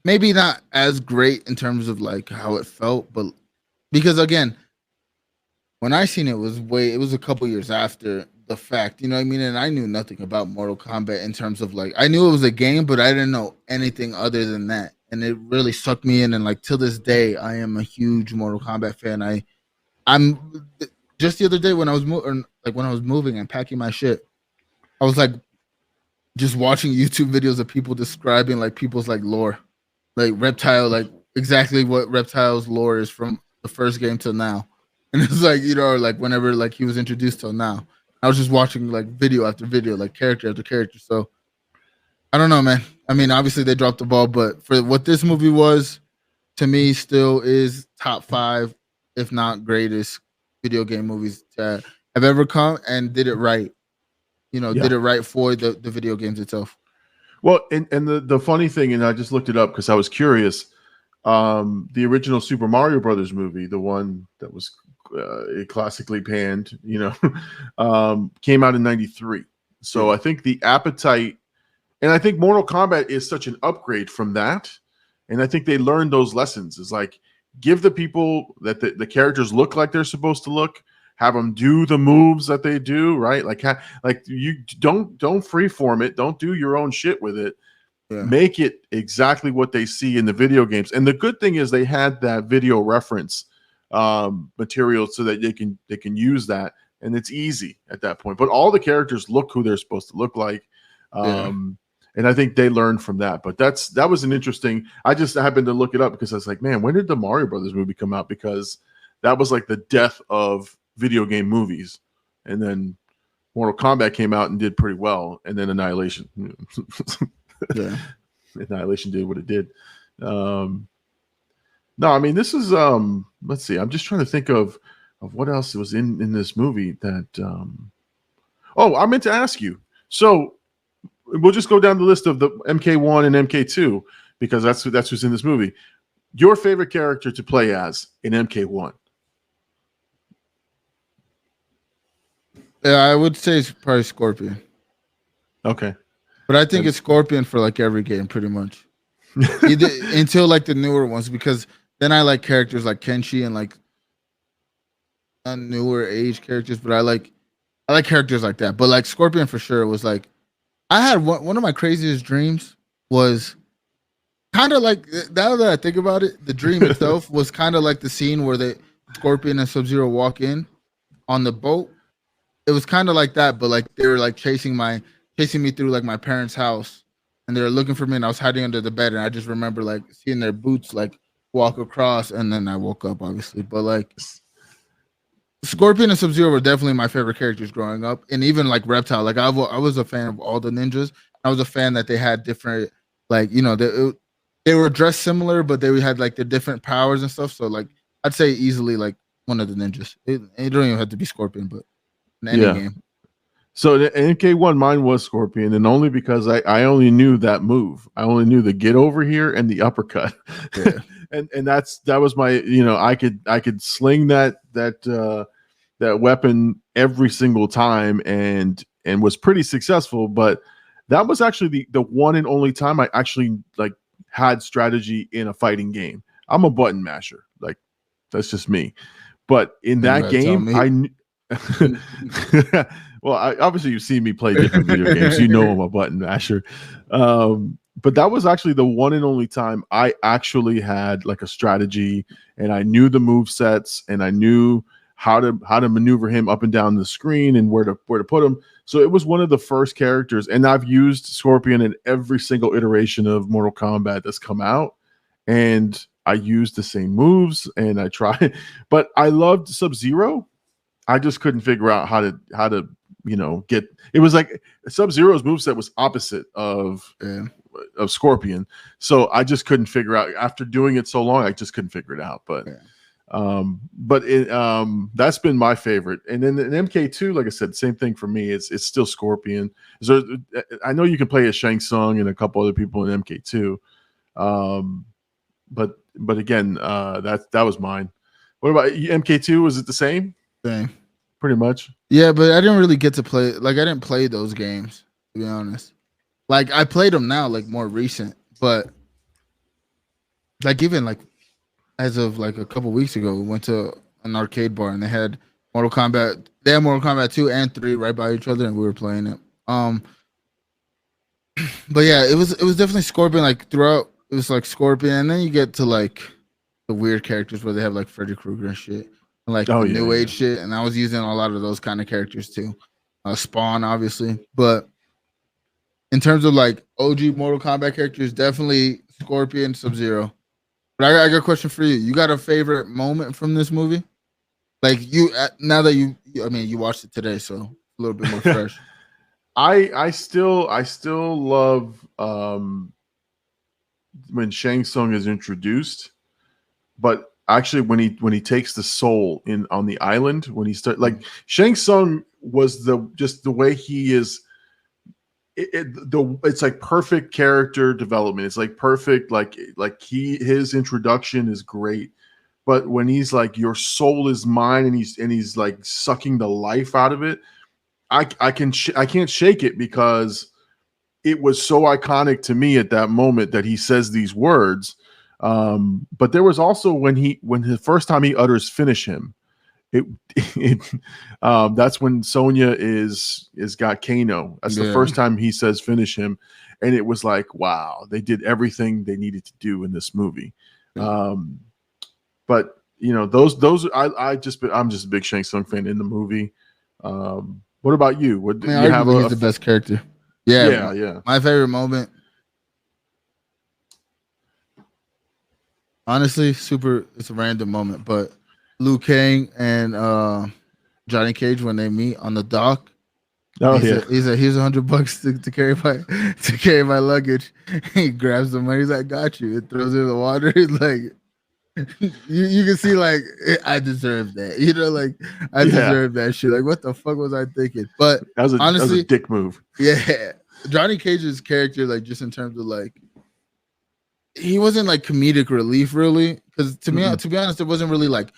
maybe not as great in terms of like how it felt, but because again, when I seen it was a couple years after the fact, you know what I mean? And I knew nothing about Mortal Kombat in terms of like I knew it was a game, but I didn't know anything other than that. And it really sucked me in. And like till this day, I am a huge Mortal Kombat fan. I'm just the other day when I was when I was moving and packing my shit, I was like just watching YouTube videos of people describing like people's like lore, like Reptile, like exactly what Reptile's lore is from the first game till now. And it's like, you know, like whenever like he was introduced till now, I was just watching like video after video, like character after character. So I don't know, man. I mean, obviously they dropped the ball, but for what this movie was, to me, still is top 5, if not greatest video game movies that have ever come, and did it right. You know, did it right for the video games itself. Well, and the funny thing, and I just looked it up because I was curious. The original Super Mario Brothers movie, the one that was classically panned, you know, came out in '93. So I think the appetite, and I think Mortal Kombat is such an upgrade from that. And I think they learned those lessons. Is like give the people that the characters look like they're supposed to look, have them do the moves that they do, right? Like you don't freeform it, don't do your own shit with it. Yeah. Make it exactly what they see in the video games. And the good thing is they had that video reference material so that they can use that, and it's easy at that point. But all the characters look who they're supposed to look like. And I think they learned from that. But that was an interesting. I just happened to look it up because I was like, man, when did the Mario Brothers movie come out? Because that was like the death of video game movies. And then Mortal Kombat came out and did pretty well. And then Annihilation. Annihilation did what it did. No, I mean, this is let's see. I'm just trying to think of what else was in this movie that oh, I meant to ask you. So we'll just go down the list of the MK1 and MK2 because that's who's in this movie. Your favorite character to play as in MK1? Yeah, I would say it's probably Scorpion. Okay. But I think it's Scorpion for like every game pretty much. Until like the newer ones, because then I like characters like Kenshi and like newer age characters, but I like characters like that. But like Scorpion for sure was like I had one of my craziest dreams was kind of like, now that I think about it, the dream itself was kind of like the scene where the Scorpion and Sub-Zero walk in on the boat. It was kind of like that, but like they were like chasing me through like my parents' house, and they were looking for me, and I was hiding under the bed, and I just remember like seeing their boots like walk across, and then I woke up obviously. But like Scorpion and Sub-Zero were definitely my favorite characters growing up, and even like Reptile. Like I was a fan of all the ninjas. I was a fan that they had different, like, you know, they were dressed similar, but they had like the different powers and stuff. So like I'd say easily like one of the ninjas. It don't even have to be Scorpion, but in any game. So the MK1, mine was Scorpion, and only because I only knew that move. I only knew the get over here and the uppercut. Yeah. and that was my, you know, I could sling that weapon every single time and was pretty successful. But that was actually the one and only time I actually like had strategy in a fighting game. I'm a button masher, like that's just me. But in that game, I knew. Well, obviously you've seen me play different video games. You know I'm a button masher. But that was actually the one and only time I actually had like a strategy, and I knew the move sets, and I knew how to maneuver him up and down the screen and where to put him. So it was one of the first characters, and I've used Scorpion in every single iteration of Mortal Kombat that's come out, and I used the same moves, and I tried. But I loved Sub-Zero. I just couldn't figure out how to you know get. It was like Sub-Zero's moveset was opposite of Scorpion, so I just couldn't figure out. After doing it so long, I just couldn't figure it out. But that's been my favorite. And then in MK2, like I said, same thing for me. It's still Scorpion. I know you can play as Shang Tsung and a couple other people in MK2, but again, that was mine. What about MK2? Was it the same? Same. Pretty much. Yeah, but I didn't really get to play. Like, I didn't play those games, to be honest. Like, I played them now, like more recent, but like even like as of like a couple weeks ago, we went to an arcade bar and they had Mortal Kombat They had Mortal Kombat 2 and 3 right by each other, and we were playing it. But yeah, it was definitely Scorpion. Like throughout, it was like Scorpion, and then you get to like the weird characters where they have like Freddy Krueger and shit, and like the new age shit. And I was using a lot of those kind of characters too. Spawn, obviously, but in terms of like OG Mortal Kombat characters, definitely Scorpion, Sub-Zero. But I got a question for you. You got a favorite moment from this movie? Like you, now that you watched it today, so a little bit more fresh. I still love when Shang Tsung is introduced, but actually when he takes the soul in on the island, when he start like Shang Tsung was the way he is. It's like perfect character development. It's like perfect, like his introduction is great. But when he's like, your soul is mine, and he's like sucking the life out of it, I can't shake it, because it was so iconic to me at that moment that he says these words. But there was also when the first time he utters "finish him," that's when Sonya is got Kano. That's the first time he says "finish him," and it was like, wow, they did everything they needed to do in this movie. But you know, I'm just a big Shang Tsung fan in the movie. What about you? What do you have? He's the best character. Yeah. My favorite moment, honestly, it's a random moment, but Liu Kang and Johnny Cage when they meet on the dock. Oh, here's $100 to carry my luggage. He grabs the money. He's like, "Got you." It throws it in the water. He's like, you can see like I deserve that. You know, like I deserve that shit. Like what the fuck was I thinking? But honestly, that was a dick move. Yeah, Johnny Cage's character, like just in terms of like, he wasn't like comedic relief really, because to be honest, it wasn't really like,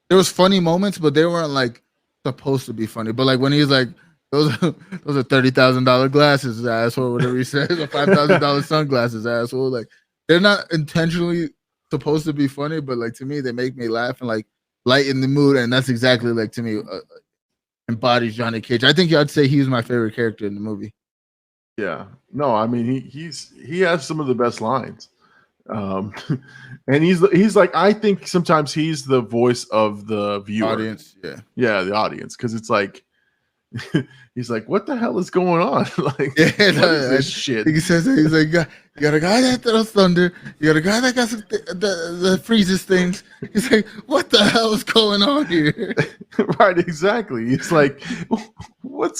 there was funny moments, but they weren't like supposed to be funny. But like when he's like, those are $30,000 glasses, asshole, whatever he says, or $5,000 sunglasses, asshole. Like they're not intentionally supposed to be funny, but like to me, they make me laugh and like lighten the mood, and that's exactly like to me embodies Johnny Cage. I think I'd say he was my favorite character in the movie. Yeah, no, I mean he has some of the best lines. And he's like, I think sometimes he's the voice of the viewer audience. The audience, because it's like he's like, what the hell is going on? Like, what is this shit? He says, he's like, you got a guy that throws thunder, you got a guy that got that freezes things. He's like, what the hell is going on here? Right, exactly. It's like, what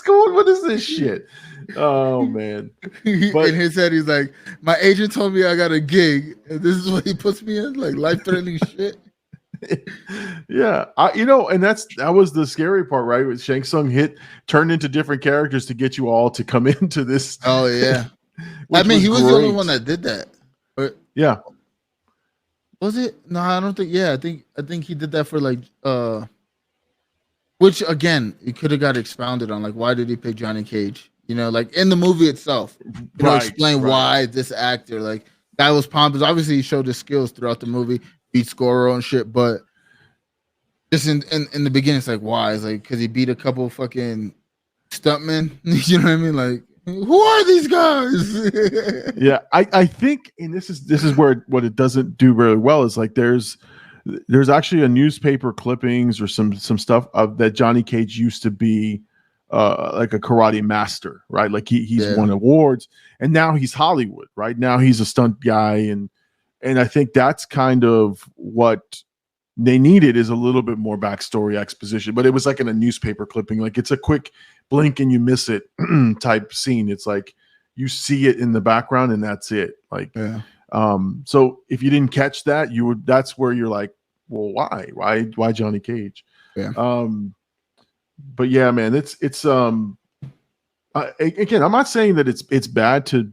is this shit? Oh man. But in his head, he's like, my agent told me I got a gig, and this is what he puts me in, like life-threatening shit. Yeah, and that was the scary part, right? With Shang Tsung turned into different characters to get you all to come into this. Oh yeah, I mean, he was the only one that did that. But yeah, was it? No, I don't think. Yeah, I think he did that for like, which again, it could have got expounded on. Like, why did he pick Johnny Cage? You know, like in the movie itself, explain why this actor, like, guy was pompous. Obviously, he showed his skills throughout the movie. Beat Scorro and shit, but just in the beginning, it's like, why? It's like because he beat a couple fucking stuntmen. You know what I mean? Like, who are these guys? Yeah, I think, and this is where what it doesn't do very well is like there's actually a newspaper clippings or some stuff of that Johnny Cage used to be like a karate master, right? Like he's won awards, and now he's Hollywood, right? Now he's a stunt guy, and I think that's kind of what they needed, is a little bit more backstory exposition. But it was like in a newspaper clipping, like it's a quick blink and you miss it type scene. It's like you see it in the background and that's it. Like, so if you didn't catch that, that's where you're like, well, why Johnny Cage? Yeah. But yeah, man, it's again, I'm not saying that it's bad to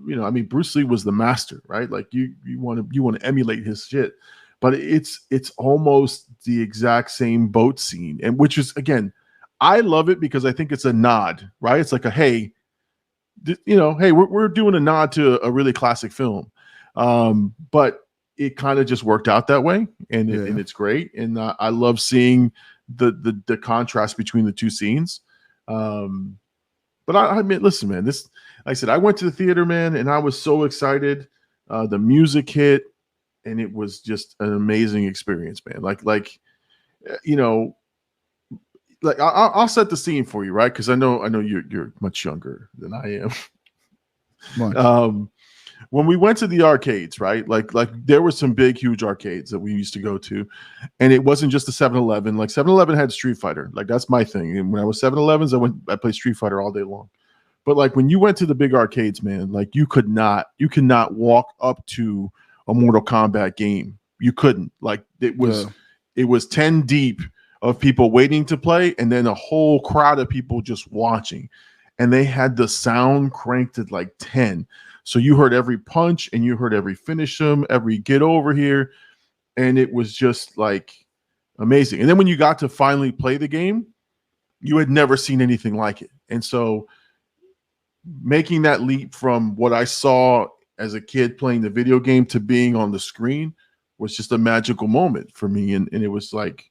I mean, Bruce Lee was the master, right? Like you want to emulate his shit, but it's almost the exact same boat scene, and which is, again, I love it because I think it's a nod, right? It's like hey, we're doing a nod to a really classic film, but it kind of just worked out that way, and it's great, and I love seeing the contrast between the two scenes. But I mean, listen, man, this, like I said, I went to the theater, man, and I was so excited. The music hit, and it was just an amazing experience, man. Like you know, like I'll set the scene for you, right? Because I know you're much younger than I am. When we went to the arcades, right? Like there were some big, huge arcades that we used to go to, and it wasn't just the 7-Eleven. Like 7-Eleven had Street Fighter. Like that's my thing. And when I was 7-Elevens, I played Street Fighter all day long. But like when you went to the big arcades, man, like you cannot walk up to a Mortal Kombat game. You couldn't. Like it was 10 deep of people waiting to play, and then a whole crowd of people just watching. And they had the sound cranked at like 10. So you heard every punch, and you heard every finish them, every get over here. And it was just like amazing. And then when you got to finally play the game, you had never seen anything like it. And so making that leap from what I saw as a kid playing the video game to being on the screen was just a magical moment for me. And it was like,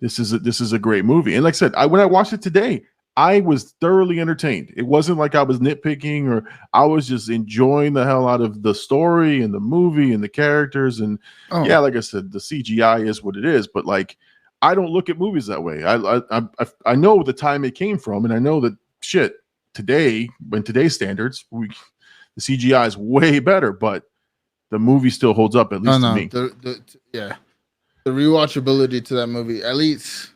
this is a great movie. And like I said, when I watched it today, I was thoroughly entertained. It wasn't like I was nitpicking, or I was just enjoying the hell out of the story and the movie and the characters. And yeah, like I said, the CGI is what it is, but like, I don't look at movies that way. I know the time it came from, and I know that shit today, in today's standards, the CGI is way better, but the movie still holds up, at least to me. The rewatchability to that movie, at least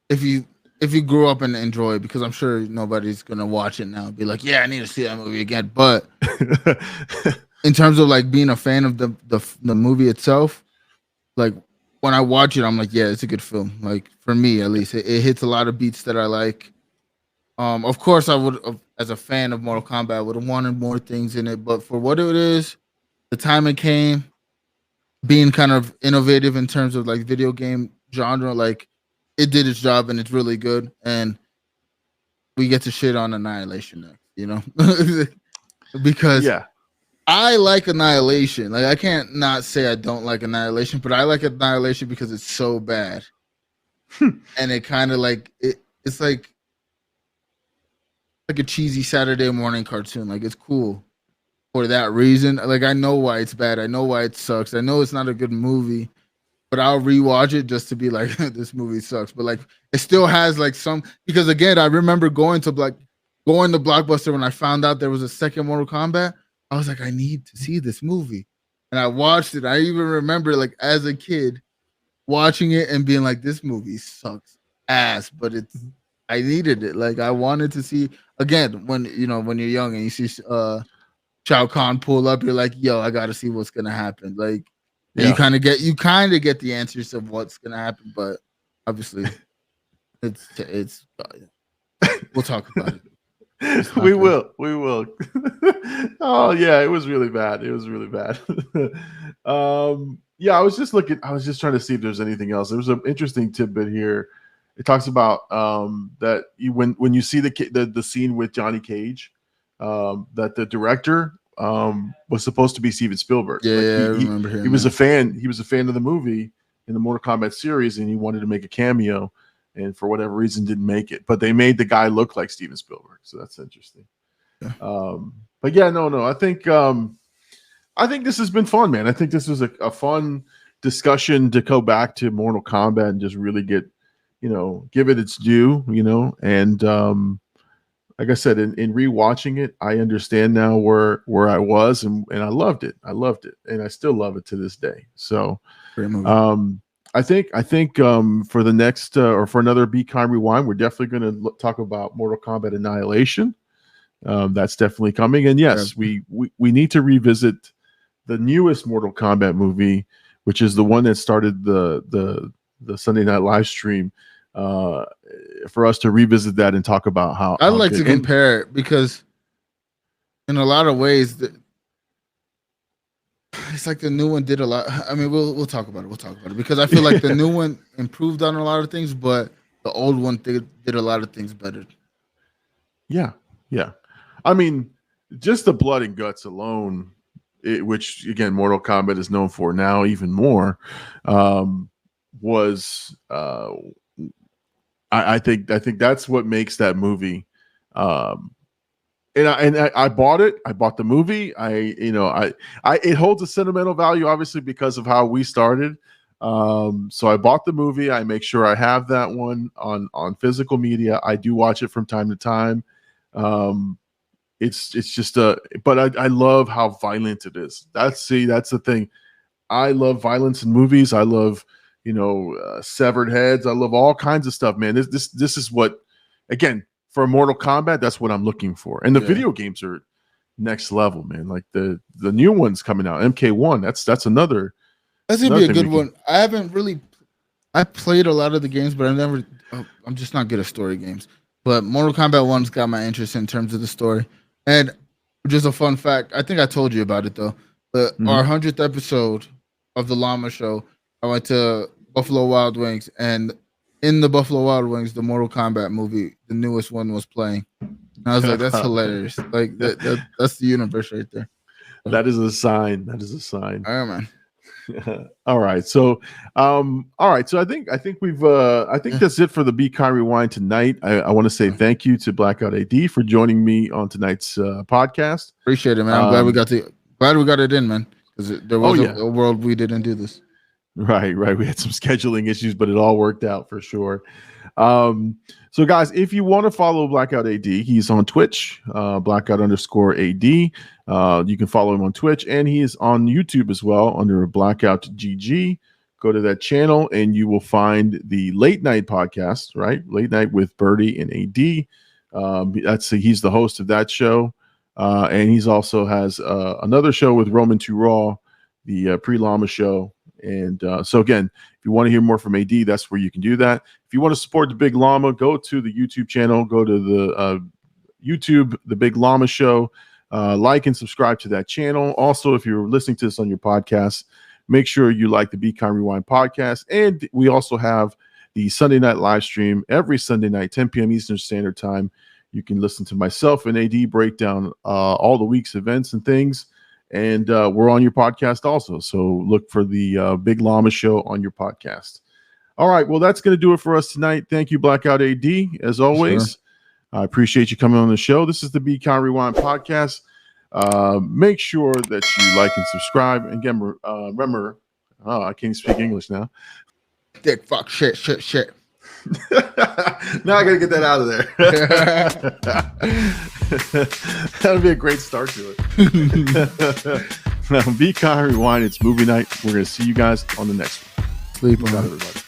if you grew up and enjoy it, because I'm sure nobody's gonna watch it now and be like, yeah, I need to see that movie again. But in terms of like being a fan of the movie itself, like when I watch it, I'm like, yeah, it's a good film. Like for me, at least, it hits a lot of beats that I like. Of course, I would, as a fan of Mortal Kombat, I would have wanted more things in it. But for what it is, the time it came, being kind of innovative in terms of like video game genre, like it did its job, and it's really good. And we get to shit on Annihilation next, you know, because I like Annihilation. Like I can't not say I don't like Annihilation, but I like Annihilation because it's so bad, and it kind of like it's like a cheesy Saturday morning cartoon. Like it's cool for that reason. Like I know why it's bad. I know why it sucks. I know it's not a good movie, but I'll rewatch it just to be like, this movie sucks. But like it still has like some, because again, I remember going to Blockbuster when I found out there was a second Mortal Kombat. I was like, I need to see this movie. And I watched it. I even remember like as a kid watching it and being like, this movie sucks ass, but I needed it. Like I wanted to see again, when you're young and you see Shao Kahn pull up, you're like, yo, I gotta see what's gonna happen. Like you kind of get the answers of what's gonna happen, but obviously it's we'll talk about it. We will. Oh yeah, it was really bad. Yeah, I was just trying to see if there's anything else. There was an interesting tidbit here. It talks about that when you see the scene with Johnny Cage, that the director was supposed to be Steven Spielberg. Yeah, like I remember him. He was a fan. He was a fan of the movie in the Mortal Kombat series, and he wanted to make a cameo, and for whatever reason didn't make it. But they made the guy look like Steven Spielberg, so that's interesting. Yeah. But yeah, no. I think this has been fun, man. I think this was a fun discussion to go back to Mortal Kombat and just really get, give it its due, and like I said, in rewatching it, I understand now where I was, and I loved it. And I still love it to this day. So, I think for the next or for another Be Kind Rewind, we're definitely going to talk about Mortal Kombat Annihilation. That's definitely coming, and yes, we need to revisit the newest Mortal Kombat movie, which is the one that started the Sunday night live stream. For us to revisit that and talk about how I'd like to compare it, because in a lot of ways it's like the new one did a lot. I mean, we'll talk about it because I feel like the new one improved on a lot of things, but the old one did a lot of things better. Yeah. I mean, just the blood and guts alone, which again Mortal Kombat is known for now even more, was I think that's what makes that movie. And I bought it. I bought the movie. It holds a sentimental value, obviously, because of how we started. So I bought the movie. I make sure I have that one on physical media. I do watch it from time to time. It's just but I love how violent it is. That's the thing. I love violence in movies. I love, severed heads. I love all kinds of stuff, man. This is what, again, for Mortal Kombat, that's what I'm looking for. And the video games are next level, man. Like the new one's coming out, MK1. That's another. That's gonna be a good one. I played a lot of the games, but I'm just not good at story games. But Mortal Kombat 1's got my interest in terms of the story. And just a fun fact, I think I told you about it though. But our 100th episode of the Llama Show, I went to Buffalo Wild Wings, and in the Buffalo Wild Wings, the Mortal Kombat movie, the newest one, was playing. And I was like, that's hilarious. Like that's the universe right there. That is a sign. That is a sign. All right, man. All right. So I think we've I think that's it for the Be Kind Rewind tonight. I want to say thank you to Blackout AD for joining me on tonight's podcast. Appreciate it, man. I'm glad we got it in, man. Because there was a world we didn't do this. Right. We had some scheduling issues, but it all worked out for sure. So guys, if you want to follow Blackout AD, he's on Twitch, blackout_AD. You can follow him on Twitch, and he is on YouTube as well under Blackout GG. Go to that channel and you will find the late night podcast, right? Late night with Birdie and AD. He's the host of that show. And he's also has another show with Roman 2 Raw, the pre-Llama show. And so again, if you want to hear more from AD, that's where you can do that. If you want to support the Big Llama, go to the YouTube channel, go to the YouTube, the Big Llama Show, like and subscribe to that channel. Also, if you're listening to this on your podcast, make sure you like the Be Kind Rewind podcast. And we also have the Sunday night live stream every Sunday night, 10 p.m. Eastern Standard Time. You can listen to myself and AD break down all the week's events and things. And we're on your podcast also. So look for the Big Llama Show on your podcast. All right. Well, that's going to do it for us tonight. Thank you, Blackout AD, as always. Sure. I appreciate you coming on the show. This is the Be Kind Rewind podcast. Make sure that you like and subscribe. And again, remember, I can't speak English now. Dick, fuck, shit. Now I got to get that out of there. That'll be a great start to it. Now, Be Kind Rewind. It's movie night. We're going to see you guys on the next one. Sleep on, everybody.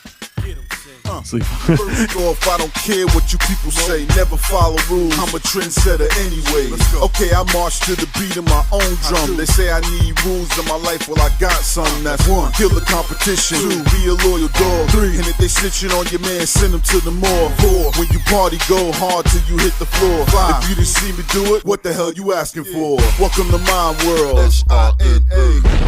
Sleep. First off, I don't care what you people say. Never follow rules. I'm a trendsetter anyway. Okay, I march to the beat of my own drum. They say I need rules in my life. Well, I got some. That's 1. Kill the competition. 2. Be a loyal dog. 3. And if they snitching on your man, send them to the morgue. 4. When you party, go hard till you hit the floor. 5. If you didn't see me do it, what the hell you asking for? Welcome to my world. SINA.